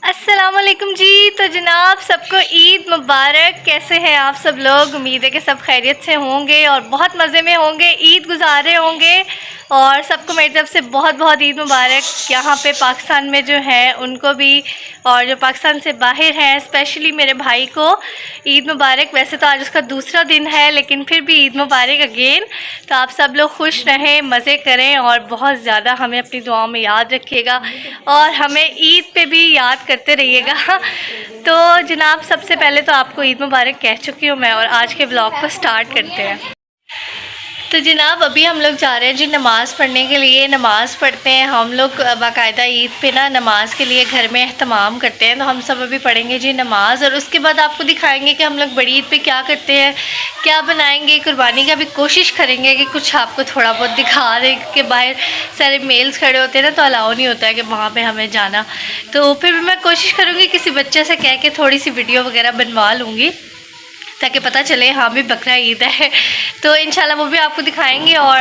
अस्सलामुअलैकुम जी। तो जनाब सबको ईद मुबारक। कैसे हैं आप सब लोग? उम्मीद है कि सब खैरियत से होंगे और बहुत मज़े में होंगे, ईद गुजार रहे होंगे। और सबको मेरी तरफ से बहुत बहुत ईद मुबारक। यहाँ पे पाकिस्तान में जो है उनको भी, और जो पाकिस्तान से बाहर हैं स्पेशली मेरे भाई को ईद मुबारक। वैसे तो आज उसका दूसरा दिन है लेकिन फिर भी ईद मुबारक अगेन। तो आप सब लोग खुश रहें, मज़े करें और बहुत ज़्यादा हमें अपनी दुआओं में याद रखिएगा और हमें ईद पे भी याद करते रहिएगा। तो जनाब सबसे पहले तो आपको ईद मुबारक कह चुकी हूँ मैं, और आज के ब्लॉग को स्टार्ट करते हैं। तो जनाब अभी हम लोग जा रहे हैं जी नमाज़ पढ़ने के लिए। नमाज़ पढ़ते हैं हम लोग बाकायदा ईद पे ना, नमाज के लिए घर में एहतमाम करते हैं। तो हम सब अभी पढ़ेंगे जी नमाज़ और उसके बाद आपको दिखाएंगे कि हम लोग बड़ी ईद पे क्या करते हैं, क्या बनाएंगे। कुर्बानी का भी कोशिश करेंगे कि कुछ आपको थोड़ा बहुत दिखा दें, कि बाहर सारे मेल्स खड़े होते हैं ना तो अलाउ नहीं होता है कि वहाँ पर हमें जाना। तो फिर भी मैं कोशिश करूँगी किसी बच्चे से कह के थोड़ी सी वीडियो वगैरह बनवा लूँगी ताकि पता चले हाँ भी बकरा ईद है। तो इंशाल्लाह वो भी आपको दिखाएंगे और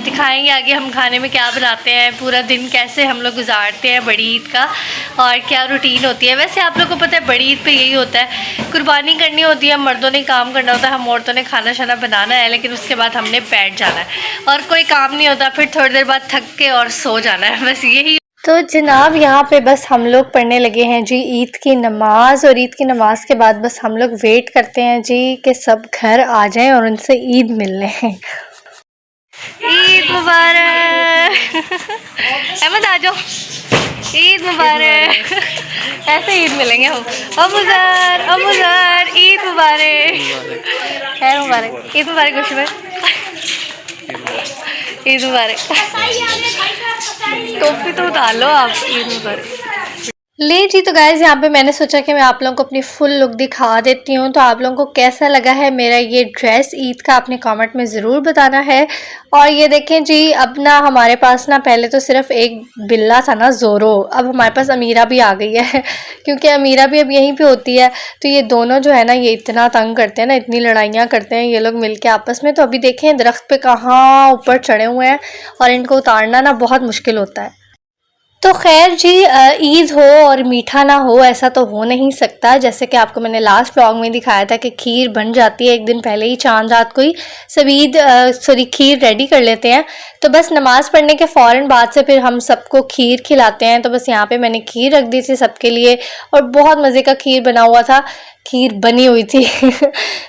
दिखाएंगे आगे हम खाने में क्या बनाते हैं, पूरा दिन कैसे हम लोग गुजारते हैं बड़ी ईद का और क्या रूटीन होती है। वैसे आप लोग को पता है बड़ी ईद पे यही होता है, कुर्बानी करनी होती है, मर्दों ने काम करना होता है, हम औरतों ने खाना शाना बनाना है, लेकिन उसके बाद हमने बैठ जाना है और कोई काम नहीं होता, फिर थोड़ी देर बाद थक के और सो जाना है, बस यही। तो जनाब यहाँ पे बस हम लोग पढ़ने लगे हैं जी ईद की नमाज, और ईद की नमाज के बाद बस हम लोग वेट करते हैं जी कि सब घर आ जाएं और उनसे ईद मिल लें। ईद मुबारक। अहमद आ जाओ, ईद मुबारक। ऐसे ईद मिलेंगे हम। अबूजर अबूजर ईद मुबारक, खैर मुबारक, ईद मुबारक खुश में, ईद मुबारक। टोपी तो उतार लो आप, ईद मुबारक। ले जी। तो गाइज़ यहाँ पे मैंने सोचा कि मैं आप लोगों को अपनी फुल लुक दिखा देती हूँ। तो आप लोगों को कैसा लगा है मेरा ये ड्रेस ईद का, आपने कमेंट में ज़रूर बताना है। और ये देखें जी, अब ना हमारे पास ना पहले तो सिर्फ एक बिल्ला था ना ज़ोरो, अब हमारे पास अमीरा भी आ गई है क्योंकि अमीरा भी अब यहीं पे होती है। तो ये दोनों जो है ना ये इतना तंग करते हैं ना, इतनी लड़ाइयाँ करते हैं ये लोग मिल के आपस में। तो अभी देखें दरख्त पे कहाँ ऊपर चढ़े हुए हैं और इनको उतारना ना बहुत मुश्किल होता है। तो खैर जी, ईद हो और मीठा ना हो ऐसा तो हो नहीं सकता। जैसे कि आपको मैंने लास्ट व्लॉग में दिखाया था कि खीर बन जाती है एक दिन पहले ही, चांद रात को ही सब ईद खीर रेडी कर लेते हैं। तो बस नमाज़ पढ़ने के फ़ौरन बाद से फिर हम सबको खीर खिलाते हैं। तो बस यहाँ पे मैंने खीर रख दी थी सबके लिए और बहुत मज़े का खीर बना हुआ था, खीर बनी हुई थी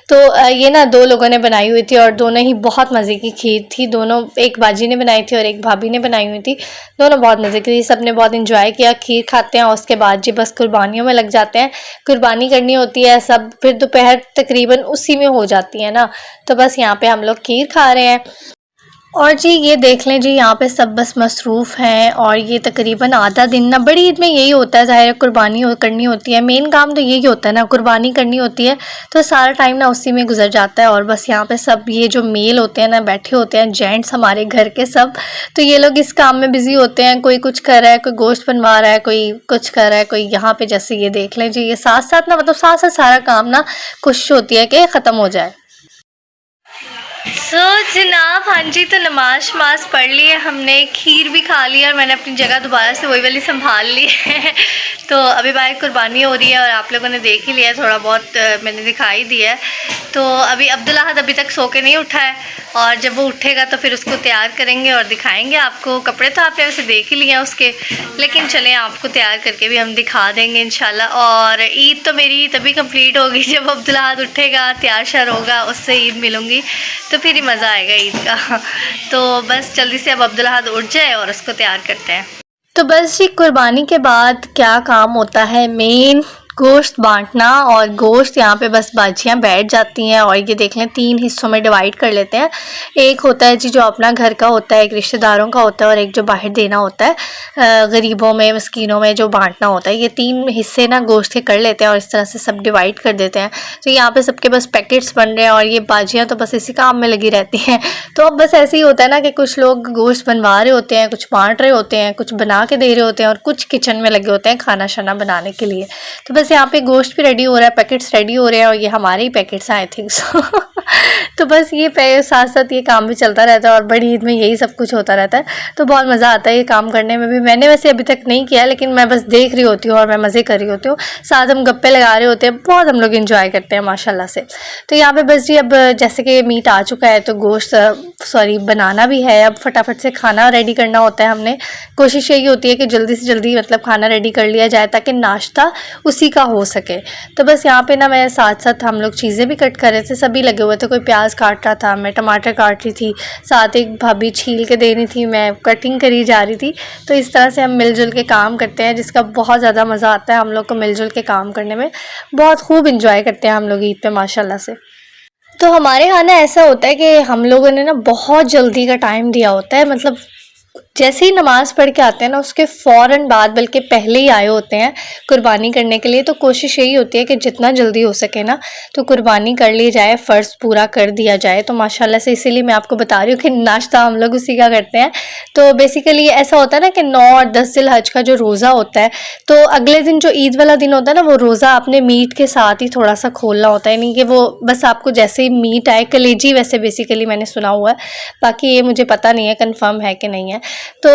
तो ये ना दो लोगों ने बनाई हुई थी और दोनों ही बहुत मज़े की खीर थी। दोनों, एक बाजी ने बनाई थी और एक भाभी ने बनाई हुई थी, दोनों बहुत मज़े की थी। सब ने बहुत इंजॉय किया। खीर खाते हैं और उसके बाद जी बस कुर्बानियों में लग जाते हैं, कुर्बानी करनी होती है सब, फिर दोपहर तकरीबन उसी में हो जाती है ना। तो बस यहाँ पे हम लोग खीर खा रहे हैं। और जी ये देख लें जी, यहाँ पे सब बस मसरूफ़ हैं और ये तकरीबन आधा दिन ना, बड़ी ईद में यही होता है, ज़ाहिर कुर्बानी करनी होती है, मेन काम तो यही होता है ना, कुर्बानी करनी होती है। तो सारा टाइम ना उसी में गुजर जाता है। और बस यहाँ पे सब ये जो मेल होते हैं ना बैठे होते हैं, जेंट्स हमारे घर के सब, तो ये लोग इस काम में बिज़ी होते हैं। कोई कुछ कर रहा है, कोई गोश्त बनवा रहा है, कोई कुछ कर रहा है, कोई यहाँ पे जैसे ये देख लें जी, ये साथ साथ ना, मतलब साथ साथ सारा काम ना कोशिश होती है कि ख़त्म हो जाए। जनाब हाँ जी, तो नमाज पढ़ ली है हमने, खीर भी खा ली और मैंने अपनी जगह दोबारा से वही वाली संभाल ली है तो अभी बाहर कुर्बानी हो रही है और आप लोगों ने देख ही लिया, थोड़ा बहुत मैंने दिखाई दिया है। तो अभी अब्दुल अहद अभी तक सो के नहीं उठा है और जब वो उठेगा तो फिर उसको तैयार करेंगे और दिखाएंगे आपको। कपड़े तो आपने वैसे देख ही लिए हैं उसके, लेकिन चलें आपको तैयार करके भी हम दिखा देंगे इंशाल्लाह। और ईद तो मेरी तभी कंप्लीट होगी जब अब्दुल अहद उठेगा, तैयार शार होगा, उससे ईद मिलूँगी, तो फिर ही मज़ा आएगा ईद का। तो बस जल्दी से अब अब्दुल अहद उठ जाए और उसको तैयार करते हैं। तो बस जी कुर्बानी के बाद क्या काम होता है, मेन गोश्त बांटना। और गोश्त यहाँ पे बस बाजियाँ बैठ जाती हैं और ये देख लें 3 हिस्सों में डिवाइड कर लेते हैं। एक होता है जी जो अपना घर का होता है, एक रिश्तेदारों का होता है और एक जो बाहर देना होता है, गरीबों में मस्कीनों में जो बांटना होता है। ये 3 हिस्से ना गोश्त के कर लेते हैं और इस तरह से सब डिवाइड कर देते हैं। तो यहाँ पे सबके बस पैकेट्स बन रहे हैं और ये बाजियाँ तो बस इसी काम में लगी रहती हैं। तो अब बस ऐसे ही होता है ना कि कुछ लोग गोश्त बनवा रहे होते हैं, कुछ बांट रहे होते हैं, कुछ बना के दे रहे होते हैं और कुछ किचन में लगे होते हैं खाना शाना बनाने के लिए। तो बस बस यहाँ पे गोश्त भी रेडी हो रहा है, पैकेट्स रेडी हो रहे हैं और ये हमारे ही पैकेट्स हैं आई थिंक सो। तो बस ये साथ साथ ये काम भी चलता रहता है और बड़ी ईद में यही सब कुछ होता रहता है, तो बहुत मज़ा आता है ये काम करने में भी। मैंने वैसे अभी तक नहीं किया, लेकिन मैं बस देख रही होती हूँ और मैं मज़े कर रही होती हूँ, साथ हम गप्पे लगा रहे होते हैं, बहुत हम लोग इंजॉय करते हैं माशाल्लाह से। तो यहाँ पे बस जी अब जैसे कि मीट आ चुका है तो गोश्त बनाना भी है, अब फटाफट से खाना रेडी करना होता है। हमने कोशिश यही होती है कि जल्दी से जल्दी मतलब खाना रेडी कर लिया जाए ताकि नाश्ता उसी का हो सके। तो बस यहाँ पे ना मैं साथ साथ हम लोग चीज़ें भी कट कर रहे थे, सभी लगे हुए थे, कोई प्याज काट रहा था, मैं टमाटर काट रही थी, साथ एक भाभी छील के दे रही थी, मैं कटिंग करी जा रही थी। तो इस तरह से हम मिलजुल के काम करते हैं, जिसका बहुत ज़्यादा मज़ा आता है हम लोग को मिलजुल के काम करने में, बहुत खूब इंजॉय करते हैं हम लोग ईद पे माशाल्लाह से। तो हमारे यहाँ ना ऐसा होता है कि हम लोगों ने ना बहुत जल्दी का टाइम दिया होता है, मतलब जैसे ही नमाज़ पढ़ के आते हैं ना उसके फ़ौरन बाद, बल्कि पहले ही आए होते हैं कुर्बानी करने के लिए। तो कोशिश यही होती है कि जितना जल्दी हो सके ना तो कुर्बानी कर ली जाए, फ़र्ज़ पूरा कर दिया जाए। तो माशाल्लाह से इसीलिए मैं आपको बता रही हूँ कि नाश्ता हम लोग उसी का करते हैं। तो बेसिकली ऐसा होता है ना कि 9 और 10 ज़िलहज का जो रोज़ा होता है, तो अगले दिन जो ईद वाला दिन होता है ना, वो रोज़ा अपने मीट के साथ ही थोड़ा सा खोलना होता है, यानी कि वो बस आपको जैसे ही मीट आए, कलेजी वैसे बेसिकली मैंने सुना हुआ है, बाकी ये मुझे पता नहीं है कन्फर्म है कि नहीं है। तो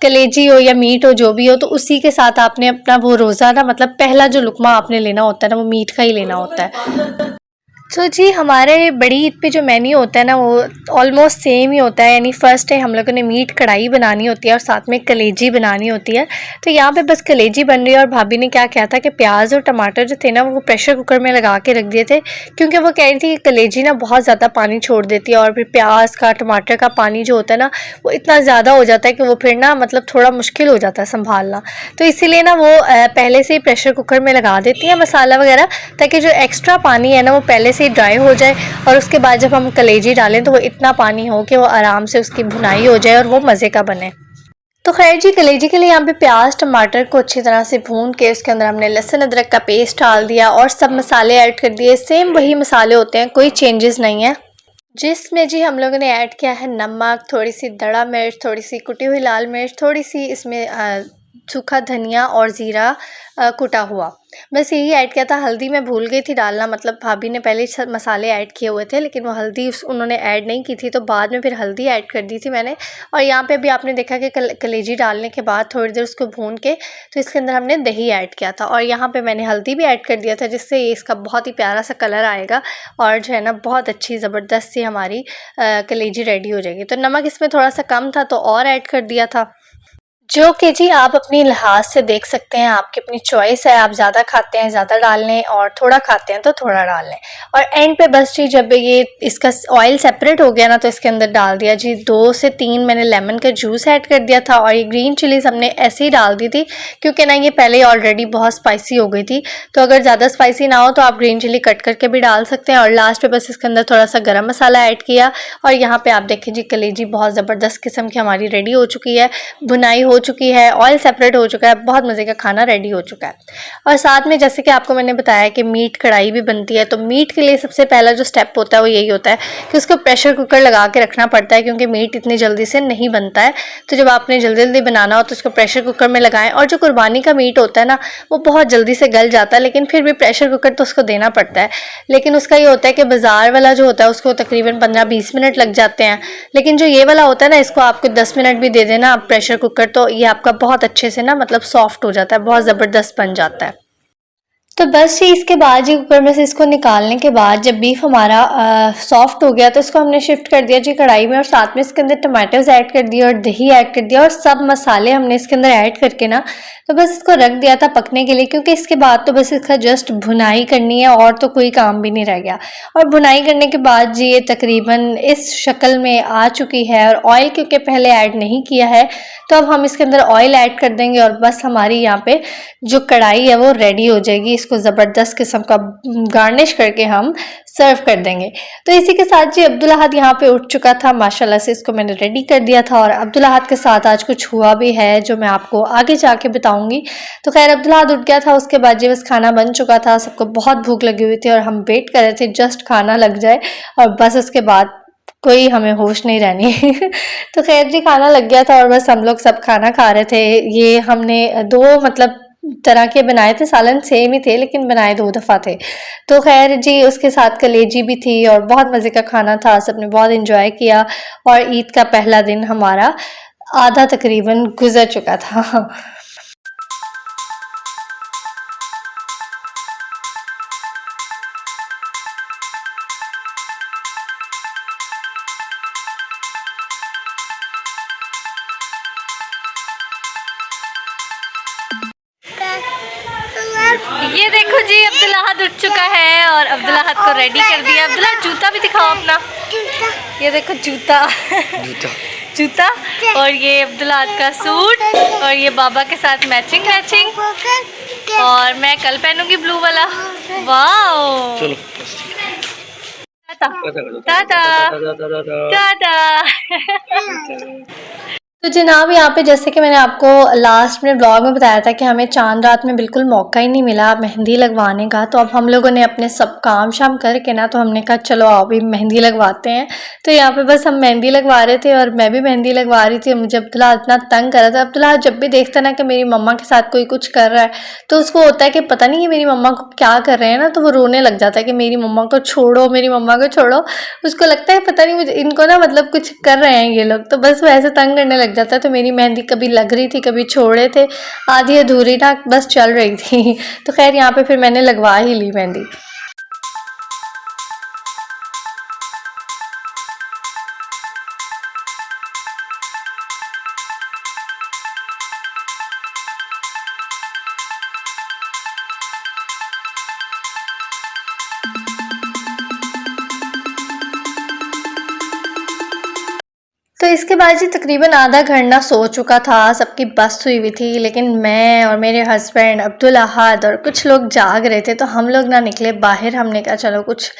कलेजी हो या मीट हो जो भी हो, तो उसी के साथ आपने अपना वो रोज़ा ना, मतलब पहला जो लुकमा आपने लेना होता है ना, वो मीट का ही लेना होता है। तो जी हमारे बड़ी ईद पे जो मेन्यू होता है ना वो ऑलमोस्ट सेम ही होता है, यानी फ़र्स्ट डे हम लोगों ने मीट कढ़ाई बनानी होती है और साथ में कलेजी बनानी होती है। तो यहाँ पे बस कलेजी बन रही है और भाभी ने क्या किया था कि प्याज और टमाटर जो थे ना वो प्रेशर कुकर में लगा के रख दिए थे, क्योंकि वो कह रही थी कि कलेजी ना बहुत ज़्यादा पानी छोड़ देती है और फिर प्याज का टमाटर का पानी जो होता है ना वो इतना ज़्यादा हो जाता है कि वो फिर ना मतलब थोड़ा मुश्किल हो जाता है संभालना। तो इसीलिए ना वो पहले से ही प्रेशर कुकर में लगा देती हैं मसाला वगैरह, ताकि जो एक्स्ट्रा पानी है ना वो पहले से ड्राई हो जाए और उसके बाद जब हम कलेजी डालें तो वो इतना पानी हो कि वो आराम से उसकी भुनाई हो जाए और वो मज़े का बने। तो खैर जी कलेजी के लिए यहाँ पे प्याज टमाटर को अच्छी तरह से भून के उसके अंदर हमने लहसुन अदरक का पेस्ट डाल दिया और सब मसाले ऐड कर दिए। सेम वही मसाले होते हैं, कोई चेंजेस नहीं है। जिसमें जी हम लोगों ने ऐड किया है नमक, थोड़ी सी दड़ा मिर्च, थोड़ी सी कुटी हुई लाल मिर्च, थोड़ी सी इसमें सूखा धनिया और ज़ीरा कुटा हुआ, बस यही ऐड किया था। हल्दी मैं भूल गई थी डालना, मतलब भाभी ने पहले ही मसाले ऐड किए हुए थे, लेकिन वो हल्दी उन्होंने ऐड नहीं की थी, तो बाद में फिर हल्दी ऐड कर दी थी मैंने। और यहाँ पे भी आपने देखा कि कलेजी डालने के बाद थोड़ी देर उसको भून के तो इसके अंदर हमने दही ऐड किया था और यहाँ पे मैंने हल्दी भी ऐड कर दिया था, जिससे इसका बहुत ही प्यारा सा कलर आएगा और जो है ना बहुत अच्छी ज़बरदस्त सी हमारी कलेजी रेडी हो जाएगी। तो नमक इसमें थोड़ा सा कम था तो और ऐड कर दिया था, जो कि जी आप अपनी लिहाज से देख सकते हैं, आपकी अपनी चॉइस है, आप ज़्यादा खाते हैं ज़्यादा डाल लें और थोड़ा खाते हैं तो थोड़ा डाल लें। और एंड पे बस जी जब ये इसका ऑयल सेपरेट हो गया ना तो इसके अंदर डाल दिया जी 2 से 3 मैंने लेमन का जूस ऐड कर दिया था और ये ग्रीन चिलीज़ हमने ऐसे ही डाल दी थी क्योंकि ना ये पहले ही ऑलरेडी बहुत स्पाइसी हो गई थी, तो अगर ज़्यादा स्पाइसी ना हो तो आप ग्रीन चिली कट करके भी डाल सकते हैं। और लास्ट पे बस इसके अंदर थोड़ा सा गरम मसाला ऐड किया और यहाँ पर आप देखें जी कलेजी बहुत ज़बरदस्त किस्म की हमारी रेडी हो चुकी है, भुनाई हो चुकी है, ऑयल सेपरेट हो चुका है, बहुत मज़े का खाना रेडी हो चुका है। और साथ में जैसे कि आपको मैंने बताया कि मीट कढ़ाई भी बनती है, तो मीट के लिए सबसे पहला जो स्टेप होता है वो यही होता है कि उसको प्रेशर कुकर लगा के रखना पड़ता है, क्योंकि मीट इतनी जल्दी से नहीं बनता है। तो जब आपने जल्दी जल्दी बनाना हो तो उसको प्रेशर कुकर में लगाएं। और जो कुर्बानी का मीट होता है ना वो बहुत जल्दी से गल जाता है, लेकिन फिर भी प्रेशर कुकर तो उसको देना पड़ता है। लेकिन उसका ये होता है कि बाज़ार वाला जो होता है उसको तकरीबन 15-20 मिनट लग जाते हैं, लेकिन जो ये वाला होता है ना इसको आपको 10 मिनट भी दे देना आप प्रेशर कुकर, तो ये आपका बहुत अच्छे से ना मतलब सॉफ्ट हो जाता है, बहुत ज़बरदस्त बन जाता है। तो बस ये इसके बाद जी कुकर में से इसको निकालने के बाद जब बीफ हमारा सॉफ्ट हो गया तो इसको हमने शिफ्ट कर दिया जी कढ़ाई में और साथ में इसके अंदर टमाटोज़ ऐड कर दिए और दही ऐड कर दिया और सब मसाले हमने इसके अंदर ऐड करके ना तो बस इसको रख दिया था पकने के लिए, क्योंकि इसके बाद तो बस इसका जस्ट भुनाई करनी है और तो कोई काम भी नहीं रह गया। और भुनाई करने के बाद जी ये तकरीबन इस शक्ल में आ चुकी है और ऑयल क्योंकि पहले ऐड नहीं किया है तो अब हम इसके अंदर ऑयल ऐड कर देंगे और बस हमारी यहाँ पे जो कढ़ाई है वो रेडी हो जाएगी। इसको ज़बरदस्त किस्म का गार्निश करके हम सर्व कर देंगे। तो इसी के साथ जी अब्दुल अहद यहाँ पे उठ चुका था, माशाल्लाह से इसको मैंने रेडी कर दिया था और अब्दुल अहद के साथ आज कुछ हुआ भी है जो मैं आपको आगे जाके बताऊंगी। तो खैर अब्दुल अहद उठ गया था, उसके बाद जी बस खाना बन चुका था, सबको बहुत भूख लगी हुई थी और हम वेट कर रहे थे जस्ट खाना लग जाए और बस उसके बाद कोई हमें होश नहीं रहनी। तो खैर जी खाना लग गया था और बस हम लोग सब खाना खा रहे थे। ये हमने 2 मतलब तरह के बनाए थे, सालन सेम ही थे लेकिन बनाए 2 दफ़ा थे। तो खैर जी, उसके साथ कलेजी भी थी और बहुत मज़े का खाना था, सबने बहुत एंजॉय किया और ईद का पहला दिन हमारा आधा तकरीबन गुजर चुका था। ये देखो जी, अब्दुल्ला हाथ उठ चुका है और अब्दुल्ला हाथ को रेडी कर दिया। अब्दुल्ला जूता भी दिखाओ अपना। ये देखो जूता जूता और ये अब्दुल्ला हाथ का सूट और ये बाबा के साथ मैचिंग और मैं कल पहनूंगी ब्लू वाला। वाओ, चलो टाटा टाटा। तो जनाब, यहाँ पे जैसे कि मैंने आपको लास्ट में ब्लॉग में बताया था कि हमें चांद रात में बिल्कुल मौका ही नहीं मिला मेहंदी लगवाने का। तो अब हम लोगों ने अपने सब काम शाम करके ना, तो हमने कहा चलो अभी मेहंदी लगवाते हैं। तो यहाँ पे बस हम मेहंदी लगवा रहे थे और मैं भी मेहंदी लगवा रही थी। मुझे अब्दुल्ला इतना तंग कर रहा था। अब्दुल्ला जब भी देखता ना कि मेरी मम्मा के साथ कोई कुछ कर रहा है तो उसको होता है कि पता नहीं ये मेरी मम्मा को क्या कर रहे हैं ना, तो वो रोने लग जाता है कि मेरी मम्मा को छोड़ो, मेरी मम्मा को छोड़ो। उसको लगता है पता नहीं मुझे इनको ना मतलब कुछ कर रहे हैं ये लोग, तो बस वैसे तंग करने लग जाता है। तो मेरी मेहंदी कभी लग रही थी, कभी छोड़े थे, आधी अधूरी ना बस चल रही थी। तो खैर यहाँ पे फिर मैंने लगवा ही ली मेहंदी। तो इसके बाद जी तकरीबन आधा घंटा सो चुका था, सबकी बस हुई हुई थी, लेकिन मैं और मेरे हस्बैंड अब्दुल अहद और कुछ लोग जाग रहे थे। तो हम लोग ना निकले बाहर। हमने कहा चलो कुछ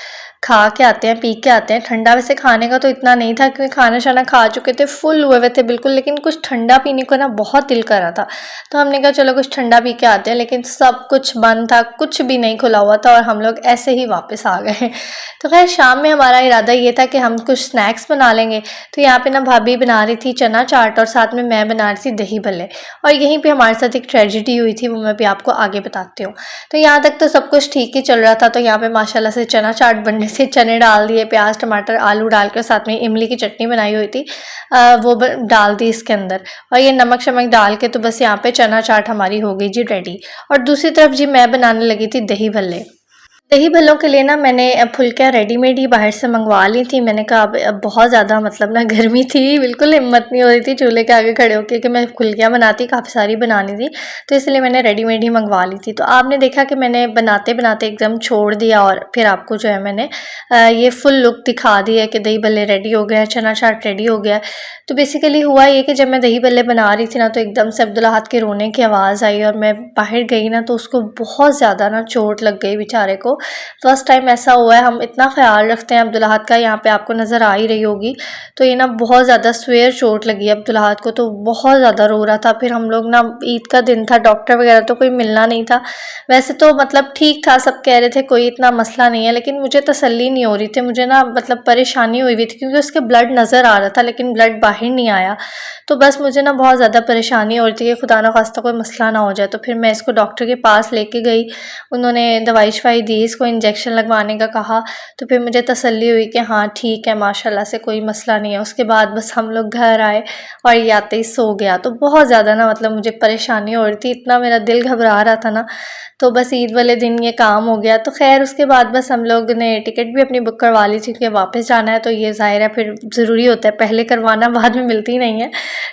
खा के आते हैं, पी के आते हैं। ठंडा वैसे खाने का तो इतना नहीं था क्योंकि खाना शाना खा चुके थे, फुल हुए हुए थे बिल्कुल, लेकिन कुछ ठंडा पीने को ना बहुत दिल कर रहा था। तो हमने कहा चलो कुछ ठंडा पी के आते हैं, लेकिन सब कुछ बंद था, कुछ भी नहीं खुला हुआ था और हम लोग ऐसे ही वापस आ गए। तो खैर शाम में हमारा इरादा ये था कि हम कुछ स्नैक्स बना लेंगे। तो यहाँ पे ना भाभी बना रही थी चना चाट और साथ में मैं बना रही थी दही भल्ले। और यहीं पे हमारे साथ एक ट्रेजिडी हुई थी, वो मैं भी आपको आगे बताती हूँ। तो यहाँ तक तो सब कुछ ठीक ही चल रहा था। तो यहाँ पे माशाल्लाह से चना चाट बनने से चने डाल दिए, प्याज टमाटर आलू डाल कर, साथ में इमली की चटनी बनाई हुई थी वो डाल दी इसके अंदर और ये नमक शमक डाल के तो बस यहाँ पे चना चाट हमारी हो गई जी रेडी। और दूसरी तरफ जी मैं बनाने लगी थी दही भल्ले। दही भल्लों के लिए ना मैंने फुल्कियाँ रेडीमेड ही बाहर से मंगवा ली थी। मैंने कहा अब बहुत ज़्यादा मतलब ना गर्मी थी, बिल्कुल हिम्मत नहीं हो रही थी चूल्हे के आगे खड़े होकर कि मैं फुल्कियाँ बनाती, काफ़ी सारी बनानी थी, तो इसलिए मैंने रेडीमेड ही मंगवा ली थी। तो आपने देखा कि मैंने बनाते बनाते एकदम छोड़ दिया और फिर आपको जो है मैंने ये फुल लुक दिखा दी है कि दही भल्ले रेडी हो गया, चना चाट रेडी हो गया। तो बेसिकली हुआ ये कि जब मैं दही भल्ले बना रही थी ना, तो एकदम से अब्दुल्ला हाथ के रोने की आवाज़ आई और मैं बाहर गई ना, तो उसको बहुत ज़्यादा ना चोट लग गई बेचारे को। फर्स्ट टाइम ऐसा हुआ है। हम इतना ख्याल रखते हैं अब्दुल्ला हाथ का, यहाँ पे आपको नज़र आ ही रही होगी। तो ये ना बहुत ज़्यादा स्वेयर चोट लगी अब्दुल्ला हाथ को, तो बहुत ज़्यादा रो रहा था। फिर हम लोग ना, ईद का दिन था, डॉक्टर वगैरह तो कोई मिलना नहीं था। वैसे तो मतलब ठीक था, सब कह रहे थे कोई इतना मसला नहीं है, लेकिन मुझे तसल्ली नहीं हो रही थी। मुझे ना मतलब परेशानी हुई थी क्योंकि उसके ब्लड नज़र आ रहा था लेकिन ब्लड बाहर नहीं आया। तो बस मुझे ना बहुत ज़्यादा परेशानी हो रही थी कि खुदा ना खास्ता कोई मसला ना हो जाए। तो फिर मैं इसको डॉक्टर के पास लेके गई, उन्होंने दवाई शवाई दी, इसको इंजेक्शन लगवाने का कहा। तो फिर मुझे तसल्ली हुई कि हाँ ठीक है, माशाल्लाह से कोई मसला नहीं है। उसके बाद बस हम लोग घर आए और ये आते ही सो गया। तो बहुत ज़्यादा ना मतलब मुझे परेशानी हो रही थी, इतना मेरा दिल घबरा रहा था ना। तो बस ईद वाले दिन ये काम हो गया। तो खैर उसके बाद बस हम लोग ने टिकट भी अपनी बुक करवा ली थी कि वापस जाना है, तो ये ज़ाहिर है फिर ज़रूरी होता है पहले करवाना, बाद में मिलती नहीं है।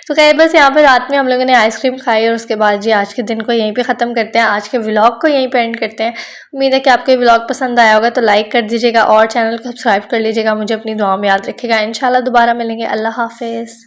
तो खैर बस यहाँ पे रात में हम लोगों ने आइसक्रीम खाई और उसके बाद जी आज के दिन को यहीं पे ख़त्म करते हैं, आज के व्लॉग को यहीं पे एंड करते हैं। उम्मीद है कि आपको ये व्लॉग पसंद आया होगा, तो लाइक कर दीजिएगा और चैनल को सब्सक्राइब कर लीजिएगा। मुझे अपनी दुआ में याद रखिएगा। इंशाल्लाह दोबारा मिलेंगे। अल्लाह हाफिज़।